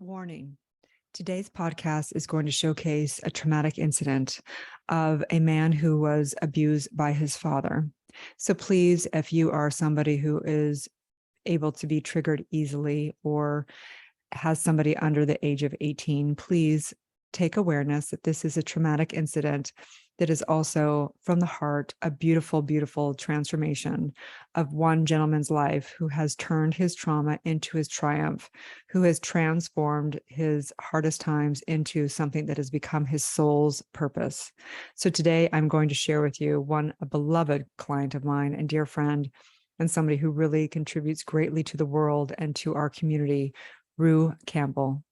Warning. Today's podcast is going to showcase a traumatic incident of a man who was abused by his father. So please, if you are somebody who is able to be triggered easily or has somebody under the age of 18, please take awareness that this is a traumatic incident that is also from the heart, a beautiful, beautiful transformation of one gentleman's life who has turned his trauma into his triumph, who has transformed his hardest times into something that has become his soul's purpose. So today I'm going to share with you a beloved client of mine and dear friend, and somebody who really contributes greatly to the world and to our community, Ruu Campbell.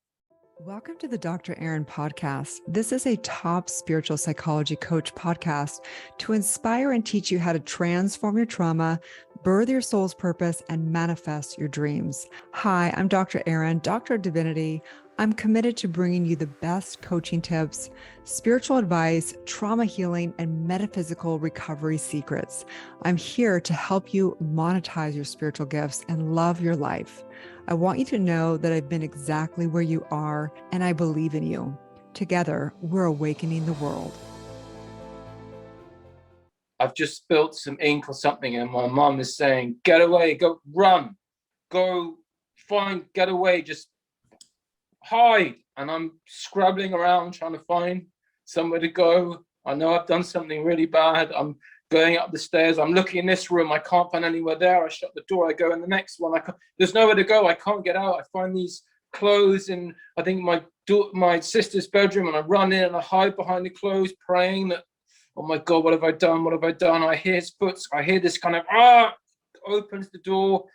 Welcome to the Dr. Erin podcast. This is a top spiritual psychology coach podcast to inspire and teach you how to transform your trauma, birth your soul's purpose, and manifest your dreams. Hi, I'm Dr. Erin, Doctor of Divinity. I'm committed to bringing you the best coaching tips, spiritual advice, trauma healing, and metaphysical recovery secrets. I'm here to help you monetize your spiritual gifts and love your life. I want you to know that I've been exactly where you are, and I believe in you. Together, we're awakening the world. I've just spilled some ink or something, and my mom is saying, get away, go run, go find, get away, just hide. And I'm scrabbling around trying to find somewhere to go. I know I've done something really bad. I'm going up the stairs. I'm looking in this room. I can't find anywhere there. I shut the door. I go in the next one. There's nowhere to go. I can't get out. I find these clothes in, I think, my sister's bedroom, and I run in and I hide behind the clothes, praying that, oh my God, what have I done? What have I done? I hear his foot. I hear this kind of, opens the door.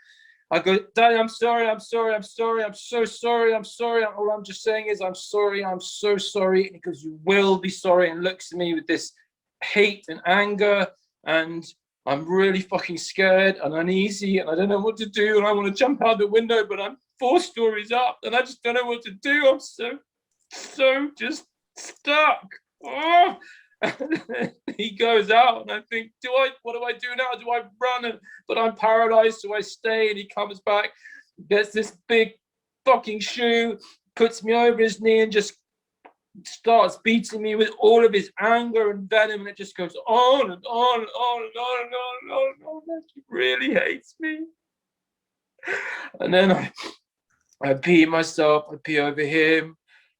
I go, Daddy, I'm sorry. I'm sorry. I'm sorry. I'm so sorry. I'm sorry. All I'm just saying is, I'm sorry. I'm so sorry. And he goes, you will be sorry. And looks at me with this hate and anger. And I'm really fucking scared and uneasy, and I don't know what to do. And I want to jump out the window, but I'm 4 stories up and I just don't know what to do. I'm so just stuck. Oh. He goes out, and I think, what do I do now? Do I run? But I'm paralyzed, so I stay. And he comes back, gets this big fucking shoe, puts me over his knee, and just starts beating me with all of his anger and venom, and it just goes on and on and on and on and on and on and on. He really hates me. And then I pee myself, I pee over him,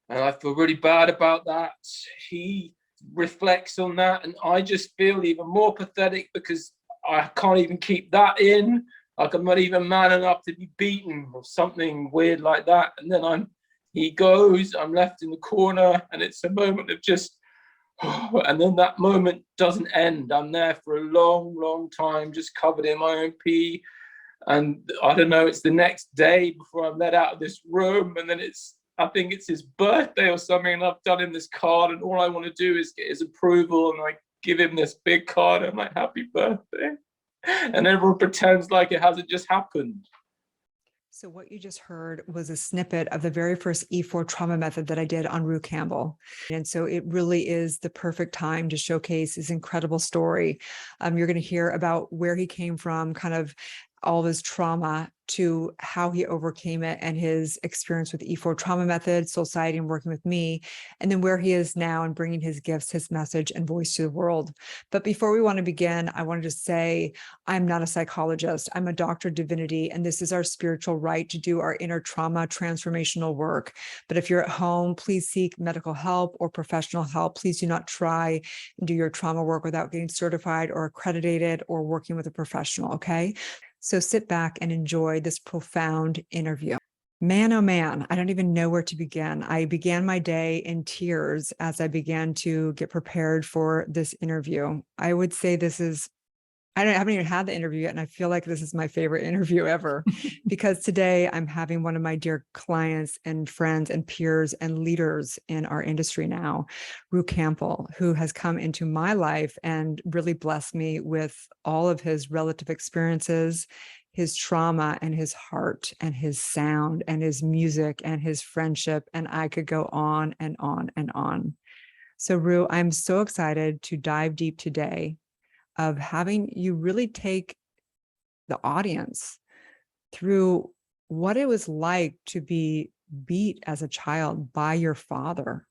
and I feel really bad about that. He reflects on that, and I just feel even more pathetic because I can't even keep that in. Like, I'm not even man enough to be beaten or something weird like that. And then he goes, I'm left in the corner, and it's a moment of just, and then that moment doesn't end. I'm there for a long, long time, just covered in my own pee. And I don't know, it's the next day before I'm let out of this room. And then I think it's his birthday or something. And I've done him this card, and all I want to do is get his approval. And I give him this big card. I'm like, happy birthday. And everyone pretends like it hasn't just happened. So what you just heard was a snippet of the very first E4 trauma method that I did on Ruu Campbell. And so it really is the perfect time to showcase his incredible story. You're going to hear about where he came from, kind of all of his trauma, to how he overcame it and his experience with the E4 trauma method, Soulciété, and working with me, and then where he is now and bringing his gifts, his message, and voice to the world. But before we want to begin, I wanted to say, I'm not a psychologist. I'm a Doctor of Divinity, and this is our spiritual right to do our inner trauma transformational work. But if you're at home, please seek medical help or professional help. Please do not try and do your trauma work without getting certified or accredited or working with a professional, okay? So sit back and enjoy this profound interview. Man, oh man, I don't even know where to begin. I began my day in tears as I began to get prepared for this interview. I would say I haven't even had the interview yet, and I feel like this is my favorite interview ever because today I'm having one of my dear clients and friends and peers and leaders in our industry now, Ruu Campbell, who has come into my life and really blessed me with all of his relative experiences, his trauma and his heart and his sound and his music and his friendship. And I could go on and on and on. So Ruu, I'm so excited to dive deep today of having you really take the audience through what it was like to be beat as a child by your father,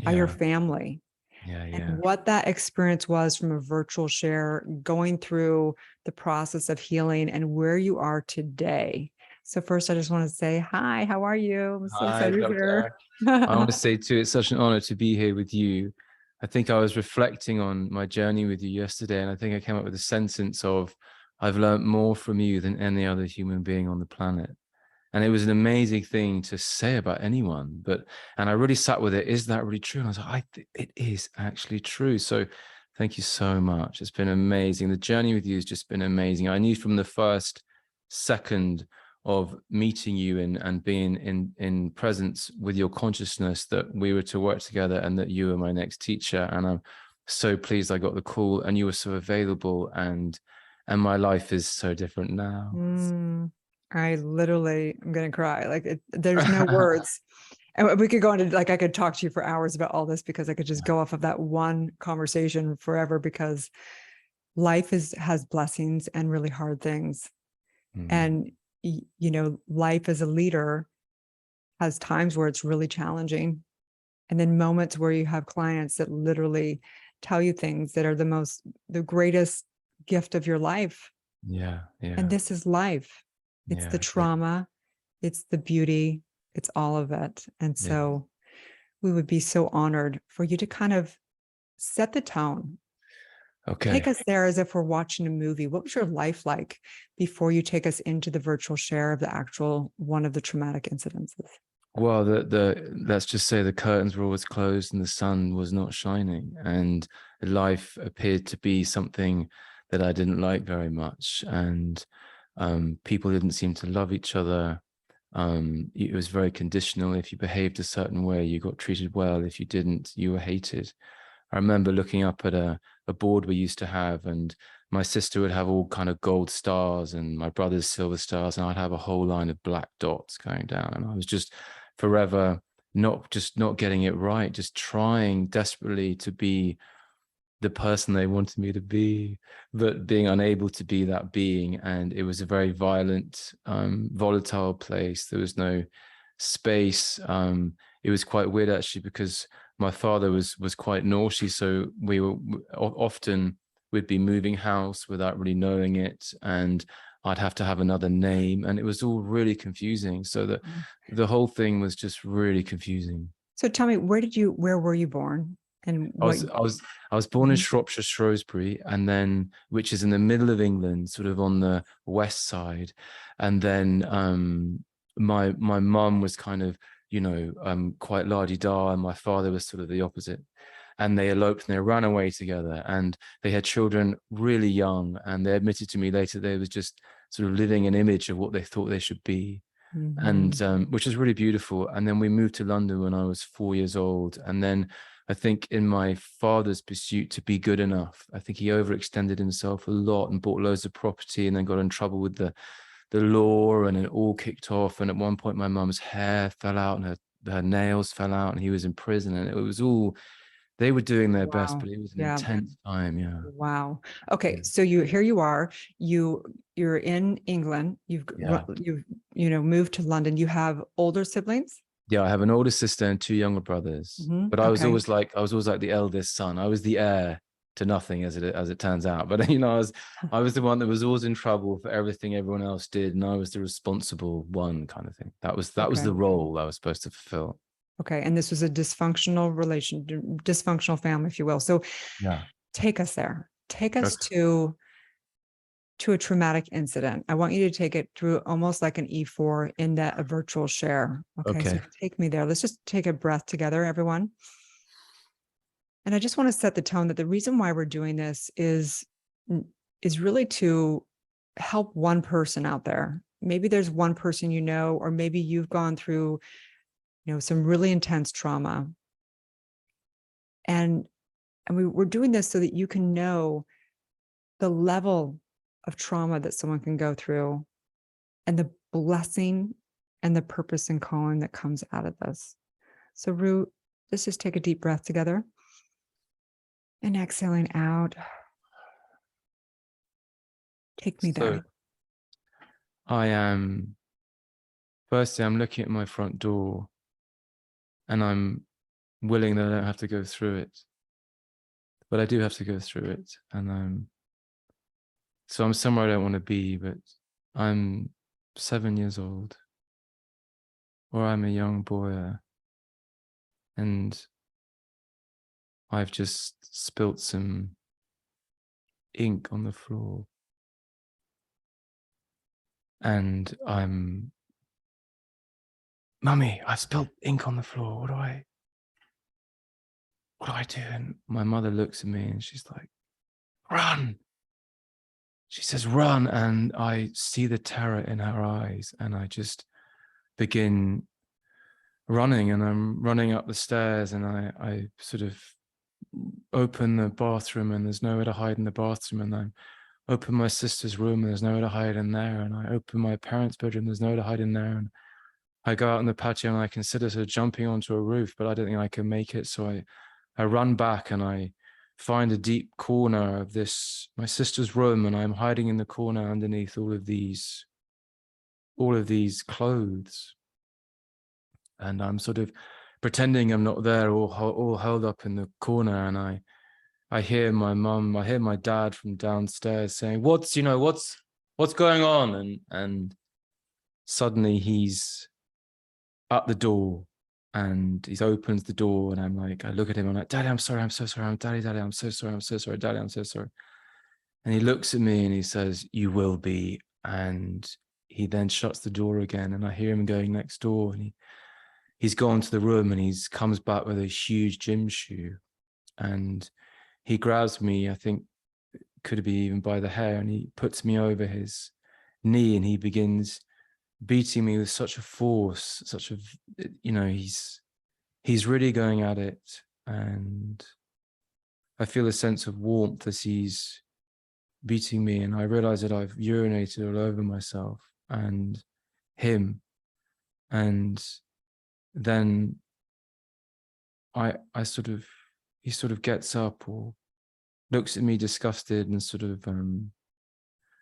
by your family. And what that experience was from a virtual share, going through the process of healing and where you are today. So first, I just want to say, hi, how are you? I'm so excited you're here. I want to say too, it's such an honor to be here with you. I think I was reflecting on my journey with you yesterday, and I think I came up with a sentence of, I've learned more from you than any other human being on the planet. And it was an amazing thing to say about anyone, and I really sat with it. Is that really true? And I was like, it is actually true. So thank you so much. It's been amazing. The journey with you has just been amazing. I knew from the first second of meeting you and being in presence with your consciousness that we were to work together and that you were my next teacher. And I'm so pleased I got the call and you were so available, and my life is so different now. I'm going to cry. Like there's no words. And we could go into, like, I could talk to you for hours about all this because I could just go off of that one conversation forever, because life has blessings and really hard things. And, you know, life as a leader has times where it's really challenging. And then moments where you have clients that literally tell you things that are the greatest gift of your life. And this is life. It's the trauma, it's the beauty, it's all of it. And so we would be so honored for you to kind of set the tone. Okay. Take us there as if we're watching a movie. What was your life like before you take us into the virtual share of the actual one of the traumatic incidences? Well, let's just say the curtains were always closed and the sun was not shining, and life appeared to be something that I didn't like very much. And people didn't seem to love each other. It was very conditional. If you behaved a certain way, you got treated well. If you didn't, you were hated. I remember looking up at a board we used to have, and my sister would have all kind of gold stars and my brother's silver stars, and I'd have a whole line of black dots going down. And I was just forever not getting it right, just trying desperately to be the person they wanted me to be, but being unable to be that being. And it was a very violent, volatile place. There was no space. It was quite weird actually, because my father was quite naughty, so we were often we'd be moving house without really knowing it, and I'd have to have another name, and it was all really confusing. So the whole thing was just really confusing. So tell me, where were you born? And I was born in Shropshire, Shrewsbury, and then, which is in the middle of England, sort of on the west side. And then my mum was kind of, you know, quite la-di-da, and my father was sort of the opposite. And they eloped and they ran away together, and they had children really young, and they admitted to me later they was just sort of living an image of what they thought they should be. And which is really beautiful. And then we moved to London when I was 4 years old. And then I think in my father's pursuit to be good enough, I think he overextended himself a lot and bought loads of property, and then got in trouble with the law, and it all kicked off. And at one point my mum's hair fell out and her nails fell out, and he was in prison, and it was all, they were doing their best, but it was an intense time. Wow. Okay. So here you are, you're in England, you've moved to London. You have older siblings? Yeah, I have an older sister and two younger brothers, but I was always like the eldest son. I was the heir to nothing, as it turns out. But you know, I was the one that was always in trouble for everything everyone else did, and I was the responsible one, kind of thing. That was the role I was supposed to fulfill. Okay, and this was a dysfunctional family, if you will. So, take us there. Take us to a traumatic incident. I want you to take it through almost like an E4 in a virtual share. Okay, so take me there. Let's just take a breath together, everyone. And I just want to set the tone that the reason why we're doing this is really to help one person out there. Maybe there's one person you know, or maybe you've gone through, you know, some really intense trauma. And we're doing this so that you can know the level of trauma that someone can go through, and the blessing and the purpose and calling that comes out of this. So Ruu, let's just take a deep breath together. And exhaling out. Take me there. I am, firstly, I'm looking at my front door and I'm willing that I don't have to go through it, but I do have to go through it. And so I'm somewhere I don't want to be, but I'm 7 years old, or I'm a young boy, and I've just spilt some ink on the floor. And I'm, Mummy, I've spilled ink on the floor. What do I do? And my mother looks at me and she's like, run. She says, run. And I see the terror in her eyes, and I just begin running, and I'm running up the stairs, and I sort of open the bathroom, and there's nowhere to hide in the bathroom, and I open my sister's room and there's nowhere to hide in there, and I open my parents' bedroom, there's nowhere to hide in there, and I go out on the patio and I consider sort of jumping onto a roof, but I don't think I can make it. So I run back and I find a deep corner of my sister's room, and I'm hiding in the corner underneath all of these clothes, and I'm sort of pretending I'm not there, all held up in the corner. And I hear my mum, I hear my dad from downstairs saying, what's going on? And suddenly he's at the door, and he opens the door, and I'm like, I look at him, I'm like, Daddy, I'm sorry, I'm so sorry, Daddy, I'm so sorry, Daddy, I'm so sorry. And he looks at me and he says, you will be. And he then shuts the door again, and I hear him going next door, and he's gone to the room, and he comes back with a huge gym shoe, and he grabs me, I think could be even by the hair, and he puts me over his knee, and he begins beating me with such a force, he's really going at it. And I feel a sense of warmth as he's beating me, and I realize that I've urinated all over myself and him. And then he sort of gets up or looks at me disgusted, and sort of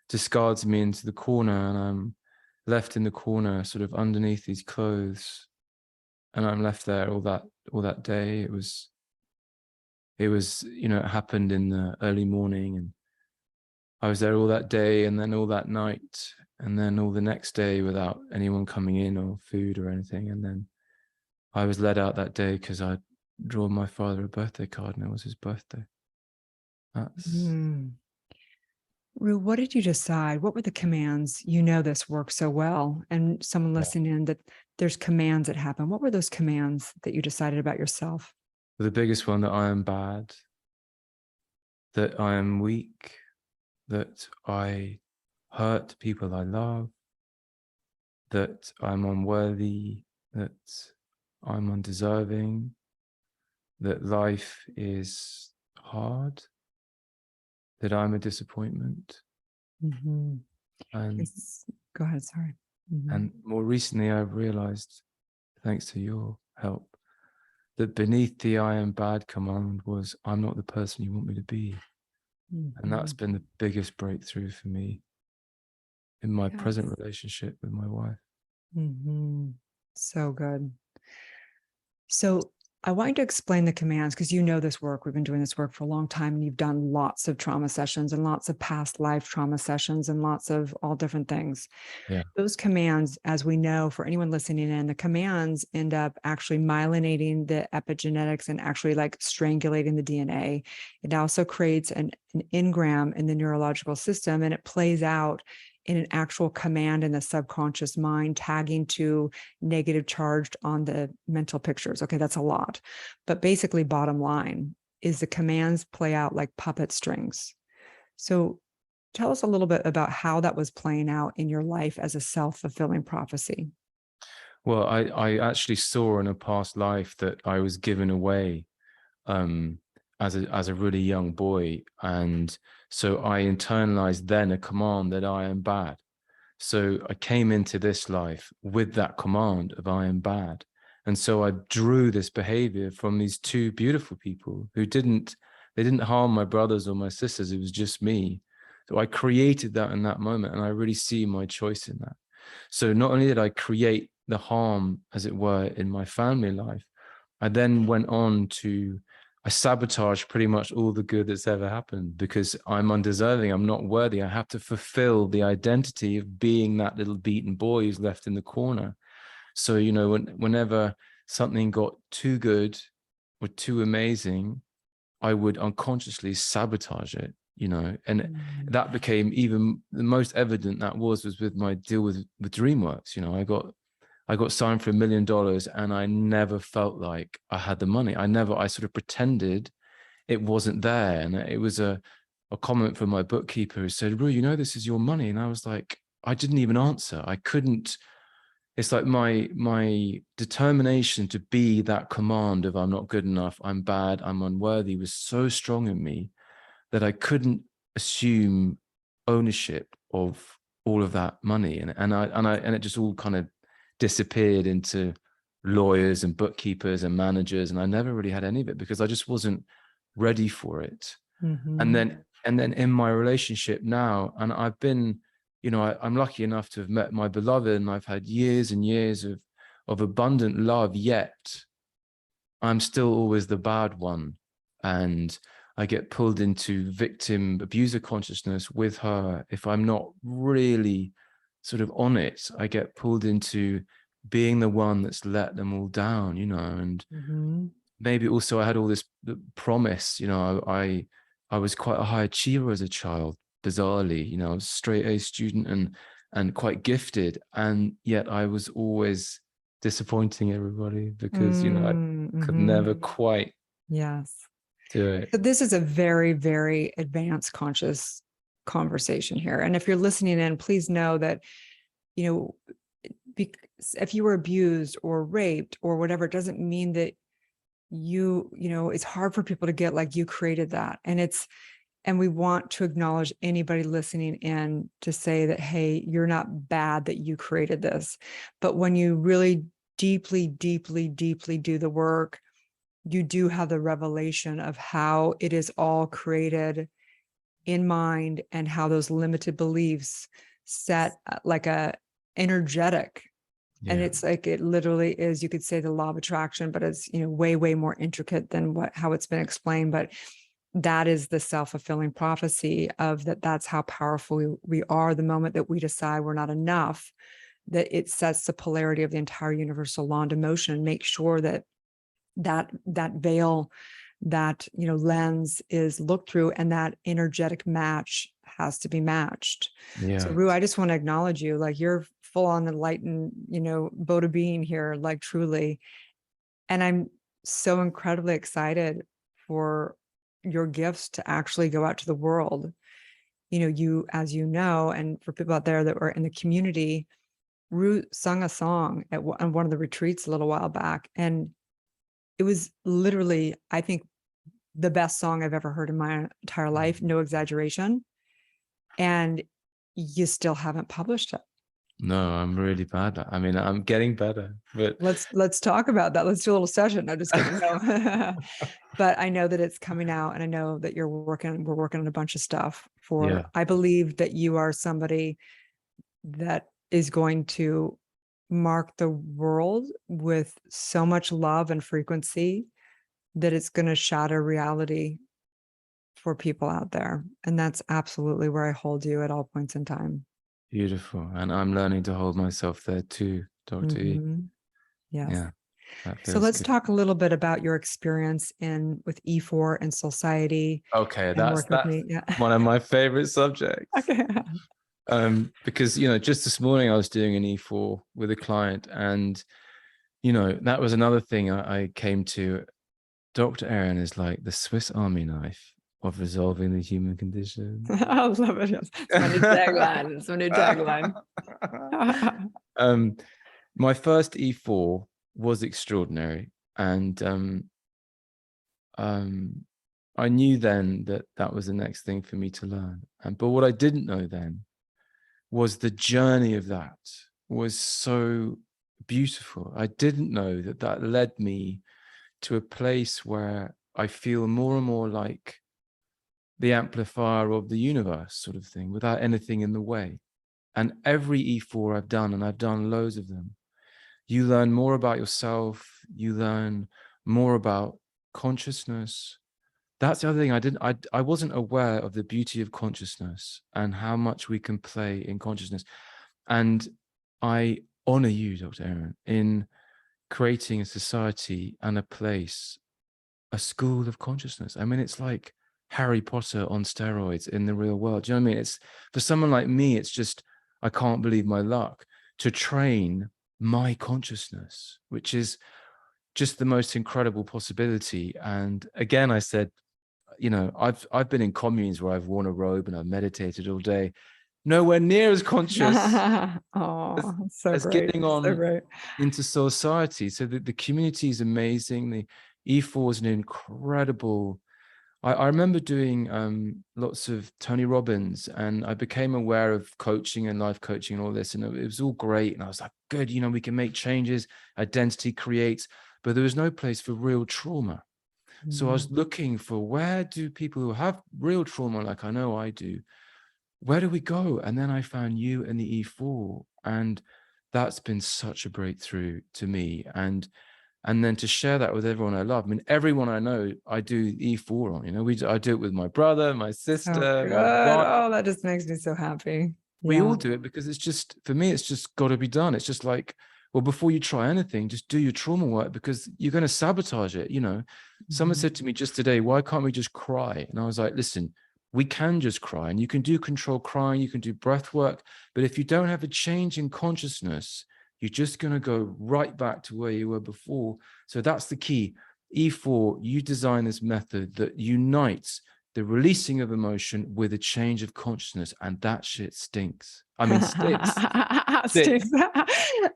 discards me into the corner, and I'm left in the corner sort of underneath these clothes, and I'm left there all that day. It was it happened in the early morning, and I was there all that day, and then all that night, and then all the next day without anyone coming in or food or anything. And then I was let out that day because I'd drawn my father a birthday card, and it was his birthday. Ruu, what did you decide? What were the commands? You know this work so well, and someone listening in, that there's commands that happen. What were those commands that you decided about yourself? The biggest one, that I am bad, that I am weak, that I hurt people I love, that I'm unworthy, that I'm undeserving, that life is hard, that I'm a disappointment. Mm-hmm. And go ahead, sorry. Mm-hmm. And more recently, I've realized, thanks to your help, that beneath the I am bad command was, I'm not the person you want me to be. Mm-hmm. And that's been the biggest breakthrough for me in my present relationship with my wife. Mm-hmm. So good. So I want you to explain the commands, because you know this work. We've been doing this work for a long time, and you've done lots of trauma sessions and lots of past life trauma sessions and lots of all different things. Yeah. Those commands, as we know, for anyone listening in, the commands end up actually myelinating the epigenetics and actually like strangulating the DNA. It also creates an engram in the neurological system, and it plays out in an actual command in the subconscious mind, tagging to negative charged on the mental pictures. Okay, that's a lot. But basically, bottom line is the commands play out like puppet strings. So tell us a little bit about how that was playing out in your life as a self-fulfilling prophecy. Well, I actually saw in a past life that I was given away as a really young boy, and so I internalized then a command that I am bad. So I came into this life with that command of I am bad, and so I drew this behavior from these two beautiful people who didn't harm my brothers or my sisters. It was just me. So I created that in that moment, and I really see my choice in that. So not only did I create the harm, as it were, in my family life, I then went on to, I sabotaged pretty much all the good that's ever happened because I'm undeserving. I'm not worthy. I have to fulfill the identity of being that little beaten boy who's left in the corner. So, you know, whenever something got too good or too amazing, I would unconsciously sabotage it, you know, and that became even the most evident that was with my deal with DreamWorks. You know, I got signed for $1 million and I never felt like I had the money. I sort of pretended it wasn't there. And it was a comment from my bookkeeper who said, Ruu, you know, this is your money. And I was like, I didn't even answer. I couldn't. It's like my determination to be that command of I'm not good enough, I'm bad, I'm unworthy was so strong in me that I couldn't assume ownership of all of that money. And it just all kind of disappeared into lawyers and bookkeepers and managers. And I never really had any of it because I just wasn't ready for it. And then in my relationship now, and I've been, you know, I'm lucky enough to have met my beloved, and I've had years and years of abundant love, yet I'm still always the bad one. And I get pulled into victim abuser consciousness with her. If I'm not really sort of on it, I get pulled into being the one that's let them all down, you know. And maybe also I had all this promise, you know, I was quite a high achiever as a child, bizarrely, you know, I was a straight A student and quite gifted. And yet I was always disappointing everybody because, you know, I could never quite do it. So this is a very, very advanced conscious conversation here. And if you're listening in, please know that, you know, if you were abused or raped or whatever, it doesn't mean that you know, it's hard for people to get like you created that. And we want to acknowledge anybody listening in to say that, hey, you're not bad that you created this. But when you really deeply, deeply, deeply do the work, you do have the revelation of how it is all created in mind and how those limited beliefs set like a energetic. And it's like, it literally is, you could say the law of attraction, but it's, you know, way, way more intricate than how it's been explained. But that is the self-fulfilling prophecy of that's how powerful we are. The moment that we decide we're not enough, that it sets the polarity of the entire universal law into motion. Make sure that veil, that, you know, lens is looked through, and that energetic match has to be matched. So Ruu, I just want to acknowledge you, like you're full on enlightened, you know, Buddha being here, like truly. And I'm so incredibly excited for your gifts to actually go out to the world. You know, you, as you know, and for people out there that were in the community, Ruu sung a song on one of the retreats a little while back. And it was literally, I think, the best song I've ever heard in my entire life, no exaggeration. And you still haven't published it. No, I'm really bad. I mean, I'm getting better, but let's talk about that. Let's do a little session. No, just kidding. No. But I know that it's coming out, and I know that we're working on a bunch of stuff I believe that you are somebody that is going to mark the world with so much love and frequency that it's going to shatter reality for people out there. And that's absolutely where I hold you at all points in time. Beautiful. And I'm learning to hold myself there too, Dr. E. Yes. Yeah. So let's good. talk a little bit about your experience with E4 and Soulciété. Okay, and that's one of my favorite subjects. Okay. Because, you know, just this morning I was doing an E4 with a client, and, you know, that was another thing I came to. Dr. Erin is like the Swiss Army knife of resolving the human condition. I love it. Yes. It's my new tagline. It's my new tagline. My first E4 was extraordinary, and I knew then that was the next thing for me to learn. But what I didn't know then was the journey of that was so beautiful. I didn't know that led me to a place where I feel more and more like the amplifier of the universe, sort of thing, without anything in the way. And every E4 I've done, and I've done loads of them, you learn more about yourself, you learn more about consciousness. That's the other thing. I wasn't aware of the beauty of consciousness and how much we can play in consciousness. And I honor you, Dr. Erin, in creating a society and a place, a school of consciousness. I mean, it's like Harry Potter on steroids in the real world. Do you know what I mean? It's, for someone like me, it's just, I can't believe my luck to train my consciousness, which is just the most incredible possibility. And again, I said, you know, I've been in communes where I've worn a robe and I've meditated all day, nowhere near as conscious Oh, so as great. getting So on great. into Soulciété. So the community is amazing. The E4 is an incredible. I remember doing lots of Tony Robbins, and I became aware of coaching and life coaching and all this, and it was all great. And I was like, good, you know, we can make changes, identity creates, but there was no place for real trauma. So I was looking for, where do people who have real trauma, like I know I do, where do we go? And then I found you and the E4, and that's been such a breakthrough to me. And then to share that with everyone I love. I mean, everyone I know, I do E4 on, you know, I do it with my brother, my So sister, good. my wife. Oh, that just makes me so happy. We Yeah. all do it because it's just, for me, it's just got to be done. It's just like, well, before you try anything, just do your trauma work, because you're going to sabotage it. You know, someone said to me just today, why can't we just cry? And I was like, listen, we can just cry, and you can do controlled crying, you can do breath work. But if you don't have a change in consciousness, you're just going to go right back to where you were before. So that's the key. E4, you design this method that unites the releasing of emotion with a change of consciousness, and that shit stinks. I mean, stinks. Stinks.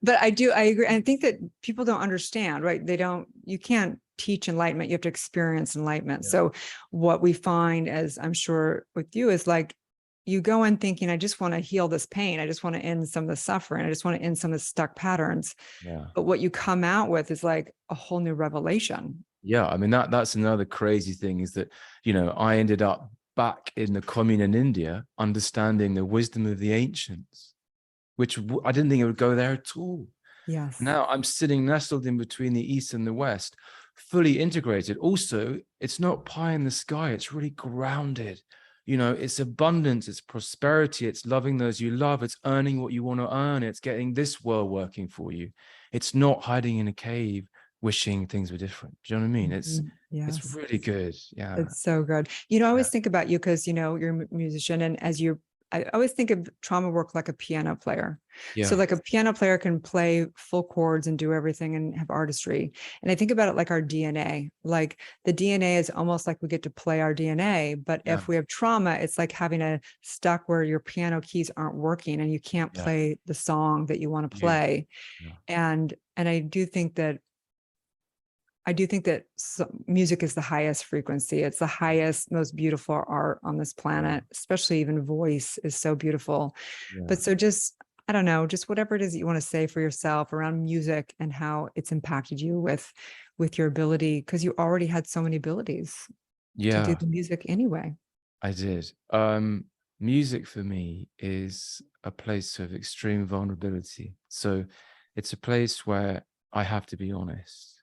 But I agree. I think that people don't understand, right? You can't teach enlightenment. You have to experience enlightenment. Yeah. So what we find, as I'm sure with you, is like, you go in thinking, I just want to heal this pain. I just want to end some of the suffering. I just want to end some of the stuck patterns. Yeah. But what you come out with is like a whole new revelation. Yeah. I mean, that's another crazy thing, is that, you know, I ended up back in the commune in India, understanding the wisdom of the ancients, which I didn't think it would go there at all. Yes. Now I'm sitting nestled in between the East and the West, fully integrated. Also, it's not pie in the sky. It's really grounded. You know, it's abundance, it's prosperity, it's loving those you love, it's earning what you want to earn, it's getting this world working for you. It's not hiding in a cave wishing things were different. Do you know what I mean? It's Yes. really good. Yeah. It's so good. You know, I always think about you because, you know, you're a musician, and I always think of trauma work like a piano player. Yeah. So like a piano player can play full chords and do everything and have artistry. And I think about it like our DNA. Like the DNA is almost like we get to play our DNA, but Yeah. if we have trauma, it's like having a stuck where your piano keys aren't working and you can't play the song that you want to play. Yeah. And I do think that music is the highest frequency. It's the highest, most beautiful art on this planet, especially even voice is so beautiful. Yeah. But so just, I don't know, just whatever it is that you want to say for yourself around music and how it's impacted you with your ability, because you already had so many abilities to do the music anyway. I did. Music for me is a place of extreme vulnerability. So it's a place where I have to be honest.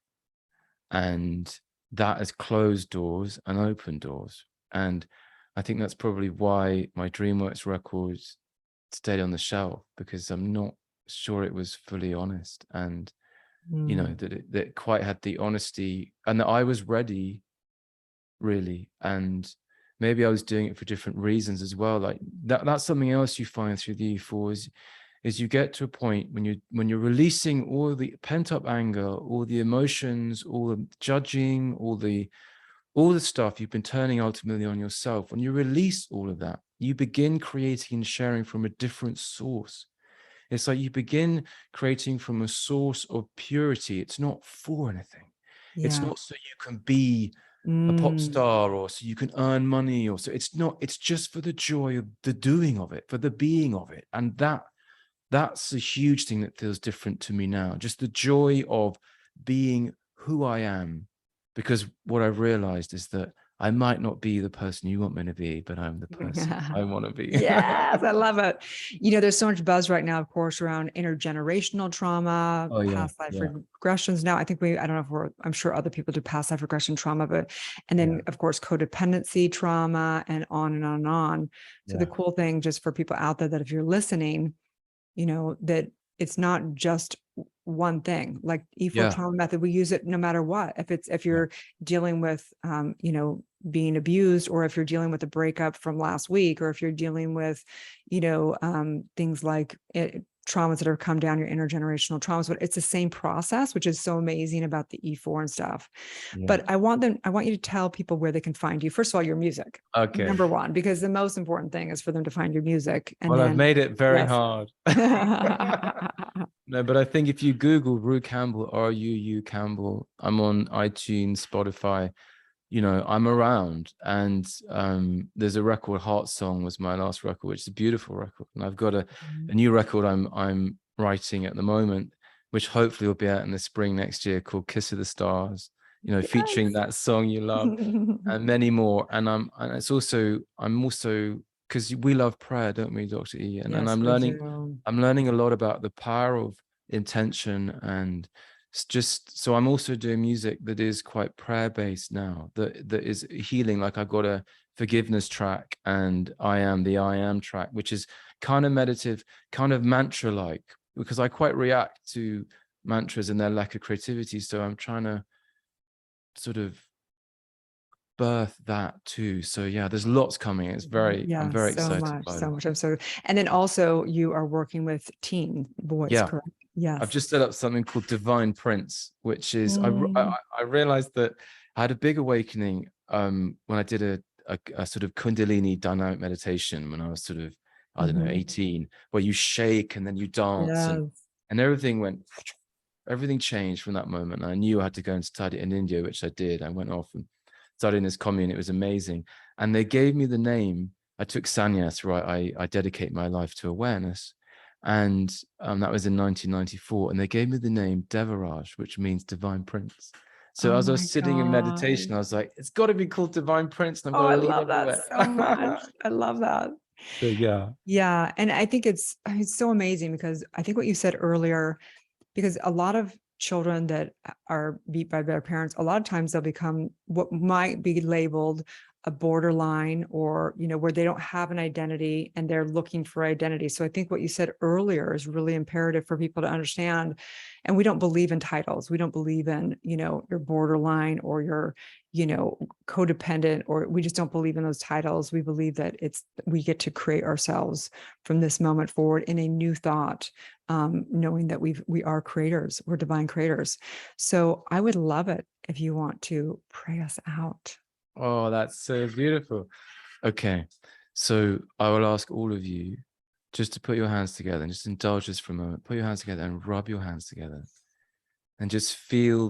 And that has closed doors and opened doors. And I think that's probably why my DreamWorks record stayed on the shelf, because I'm not sure it was fully honest. And, you know, that it quite had the honesty, and that I was ready, really. And maybe I was doing it for different reasons as well. Like that's something else you find through the E4 is you get to a point when you're releasing all the pent-up anger, all the emotions, all the judging, all the stuff you've been turning ultimately on yourself. When you release all of that, you begin creating and sharing from a different source. It's like you begin creating from a source of purity. It's not for anything. It's not so you can be a pop star, or so you can earn money, or so it's not. It's just for the joy of the doing of it, for the being of it. And that's a huge thing that feels different to me now. Just the joy of being who I am. Because what I've realized is that I might not be the person you want me to be, but I'm the person I want to be. Yes, I love it. You know, there's so much buzz right now, of course, around intergenerational trauma, Oh yeah, past life yeah, regressions. Now, I think I don't know if I'm sure other people do past life regression trauma, and then yeah, of course, codependency trauma, and on and on and on. So the yeah, cool thing, just for people out there, that if you're listening, you know, that it's not just one thing. Like E4 yeah, trauma method, we use it no matter what. If yeah, you're dealing with you know, being abused, or if you're dealing with a breakup from last week, or if you're dealing with, you know, things like traumas that have come down, your intergenerational traumas, but it's the same process, which is so amazing about the E4 and stuff. yeah. But I want you to tell people where they can find you. First of all, your music, Okay. number one, because the most important thing is for them to find your music. And Well, I've then, made it very yes. hard. No, but I think if you Google Ruu Campbell, Ruu Campbell, I'm on iTunes, Spotify, you know, I'm around. And there's a record, Heart Song was my last record, which is a beautiful record. And I've got a new record I'm writing at the moment, which hopefully will be out in the spring next year, called Kiss of the Stars, you know, featuring that song you love, and many more. And I'm also, because we love prayer, don't we, Dr. E? And Yes, I'm we learning do. a lot about the power of intention, and just so I'm also doing music that is quite prayer based now, that is healing. Like I've got a forgiveness track, and I am track, which is kind of meditative, kind of mantra like, because I quite react to mantras and their lack of creativity. So I'm trying to sort of birth that too. So yeah, there's lots coming. I'm very So excited much, by so it. much. And then also you are working with teen boys, Yeah, correct? I've Yes. just set up something called Divine Prince, which is Mm, I realized that I had a big awakening when I did a sort of Kundalini dynamic meditation when I was sort of, I don't know, mhm. 18, where you shake and then you dance, Yes. and everything changed from that moment. And I knew I had to go and study in India, which I did. I went off and studied in this commune. It was amazing. And they gave me the name. I took sannyas, right? I dedicate my life to awareness. And that was in 1994. And they gave me the name Devaraj, which means Divine Prince. So Oh as I was my sitting in God. meditation, I was like, it's got to be called Divine Prince, and I've Oh, got I to lead love that everywhere. so much. I love that. So yeah. Yeah. And I think it's so amazing, because I think what you said earlier, because a lot of children that are beat by their parents, a lot of times they'll become what might be labeled a borderline, or, you know, where they don't have an identity and they're looking for identity. So I think what you said earlier is really imperative for people to understand. And we don't believe in titles. We don't believe in, you know, your borderline or your, you know, codependent, or we just don't believe in those titles. We believe that we get to create ourselves from this moment forward in a new thought, knowing that we are creators, we're divine creators. So I would love it if you want to pray us out. Oh, that's so beautiful. Okay, so I will ask all of you just to put your hands together and just indulge us for a moment. Put your hands together and rub your hands together, and just feel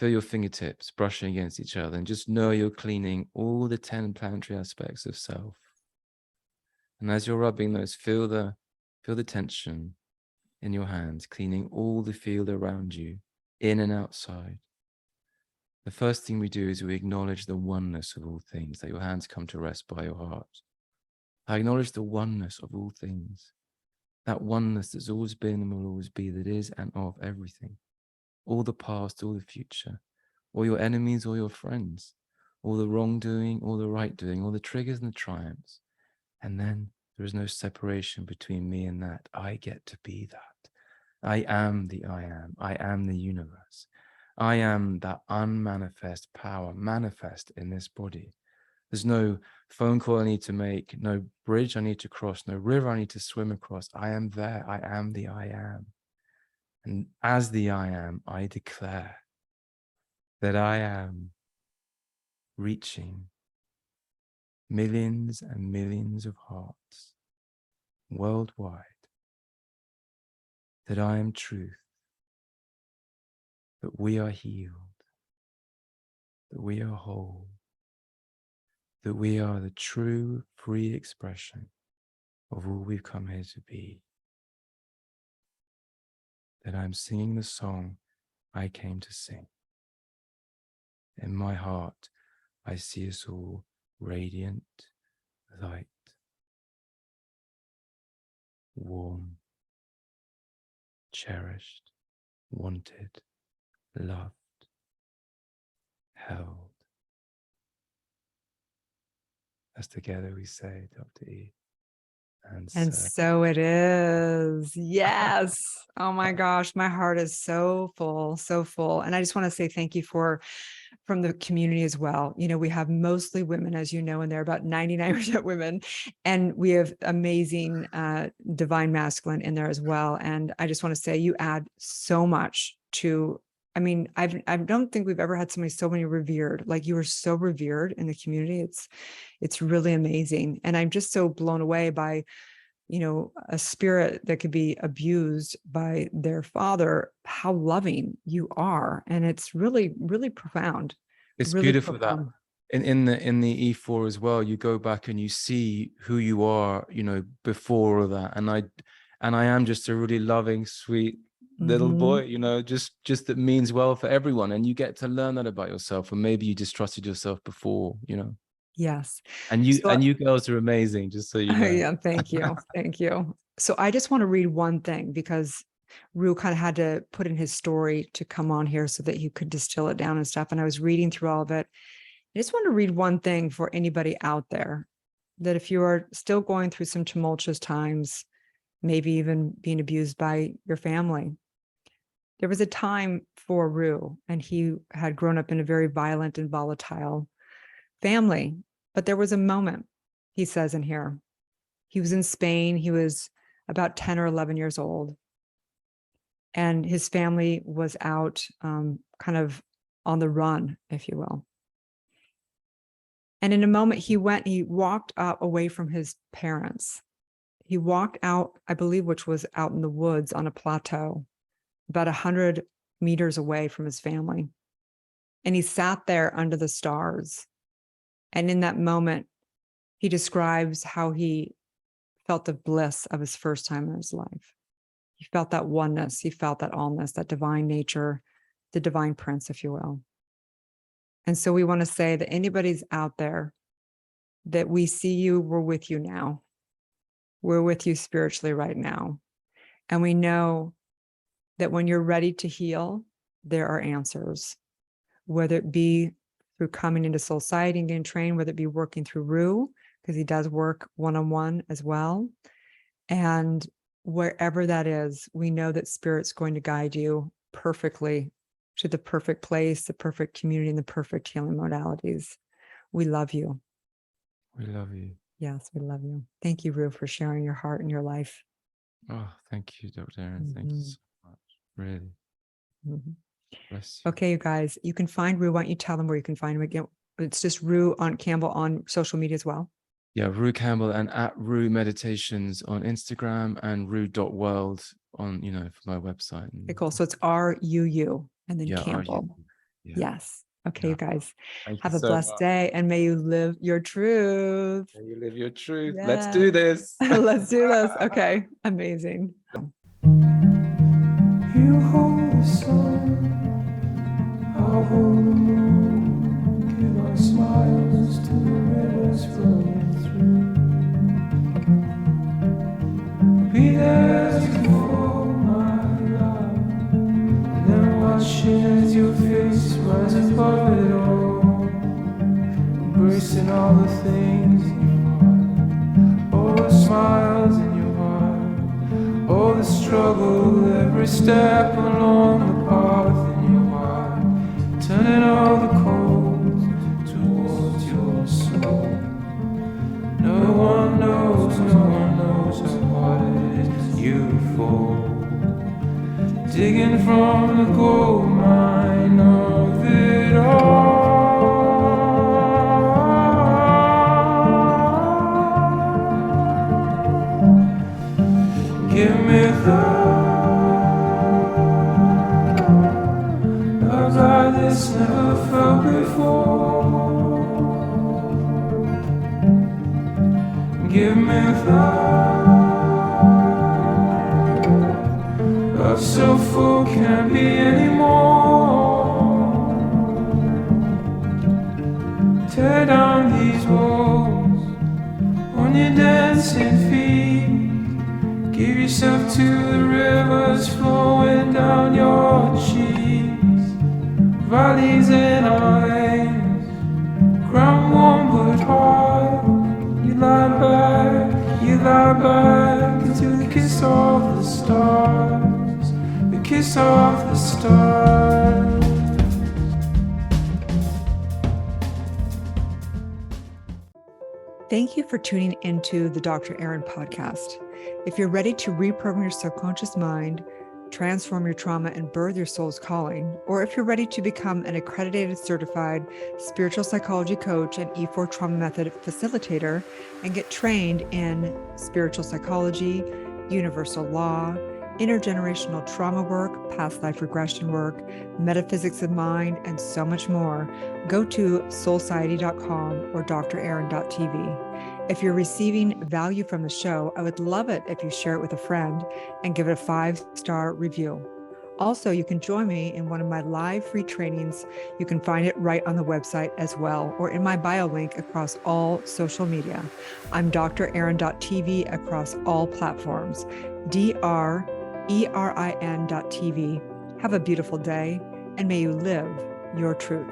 your fingertips brushing against each other, and just know you're cleaning all the 10 planetary aspects of self. And as you're rubbing those, feel the tension in your hands, cleaning all the field around you, in and outside. The first thing we do is we acknowledge the oneness of all things, that your hands come to rest by your heart. I acknowledge the oneness of all things, that oneness that's always been and will always be, that is and of everything, all the past, all the future, all your enemies, all your friends, all the wrongdoing, all the right doing, all the triggers and the triumphs. And then there is no separation between me and that. I get to be that. I am the I am. I am the universe. I am that unmanifest power manifest in this body. There's no phone call I need to make, no bridge I need to cross, no river I need to swim across. I am there. I am the I am. And as the I am, I declare that I am reaching millions and millions of hearts worldwide, that I am truth, that we are healed, that we are whole, that we are the true free expression of all we've come here to be, that I'm singing the song I came to sing. In my heart, I see us all radiant, light, warm, cherished, wanted, loved, held. As together we say, Dr. E. And so it is. Yes. Oh my gosh, my heart is so full, so full. And I just want to say thank you from the community as well. You know, we have mostly women, as you know, and they're about 99% women. And we have amazing divine masculine in there as well. And I just want to say you add so much to, I mean, I don't think we've ever had somebody so many revered. Like, you are so revered in the community. It's really amazing. And I'm just so blown away by, you know, a spirit that could be abused by their father, how loving you are. And it's really, really profound. It's really beautiful profound. that in the E4 as well, you go back and you see who you are, you know, before all that. And I am just a really loving, sweet little boy, you know, just that means well for everyone. And you get to learn that about yourself. And maybe you distrusted yourself before, you know. Yes. And you girls are amazing, just so you know. Yeah, thank you. Thank you. So I just want to read one thing, because Rue kind of had to put in his story to come on here so that he could distill it down and stuff. And I was reading through all of it. I just want to read one thing for anybody out there, that if you are still going through some tumultuous times, maybe even being abused by your family. There was a time for Rue, and he had grown up in a very violent and volatile family. But there was a moment, he says in here. He was in Spain. He was about 10 or 11 years old. And his family was out kind of on the run, if you will. And in a moment, he walked up away from his parents. He walked out, I believe, which was out in the woods on a plateau, about 100 meters away from his family. And he sat there under the stars. And in that moment, he describes how he felt the bliss of his first time in his life. He felt that oneness. He felt that allness, that divine nature, the divine prince, if you will. And so we want to say that anybody's out there, that we see you, we're with you now. We're with you spiritually right now. And we know that when you're ready to heal, there are answers, whether it be through coming into Soulciété and getting trained, whether it be working through Rue, because he does work one-on-one as well. And wherever that is, we know that Spirit's going to guide you perfectly to the perfect place, the perfect community, and the perfect healing modalities. We love you. We love you. Yes, we love you. Thank you, Rue, for sharing your heart and your life. Oh, thank you, Dr. Erin. Thank you so much. Really. Bless you. Okay, you guys, you can find Rue. Why don't you tell them where you can find him again? It's just Rue Campbell on social media as well. Yeah, Ruu Campbell, and at Ruu Meditations on Instagram, and Ruu.world on, you know, for my website. Okay, cool. So it's RUU and then Campbell. Yeah. Yes. Okay, you guys, have a so blessed day, and may you live your truth. May you live your truth. Yes. Let's do this. Let's do this. Okay, amazing. You hold the sun, I'll hold the moon, give our smiles to the rivers flowing through. Be there for my love, and then watching as your face rises above it all, embracing all the things in your heart, all the smiles in your heart, all the struggle, every step along the path in your heart, turning all the cold towards your soul. No one knows how hard it is you fall, digging from the gold mine of it all. Give me love like this never felt before. Give me love so full can't be anymore. to the rivers flowing down your cheeks, valleys in our veins, ground warm but hard. You lie back into the kiss of the stars, the kiss of the stars. Thank you for tuning into the Dr. Erin podcast. If you're ready to reprogram your subconscious mind, transform your trauma, and birth your soul's calling, or if you're ready to become an accredited certified spiritual psychology coach and E4 trauma method facilitator and get trained in spiritual psychology, universal law, intergenerational trauma work, past life regression work, metaphysics of mind, and so much more, go to Soulciété.com or drerin.tv. If you're receiving value from the show, I would love it if you share it with a friend and give it a 5-star review. Also, you can join me in one of my live free trainings. You can find it right on the website as well, or in my bio link across all social media. I'm drerin.tv across all platforms, DRERIN.tv. Have a beautiful day, and may you live your truth.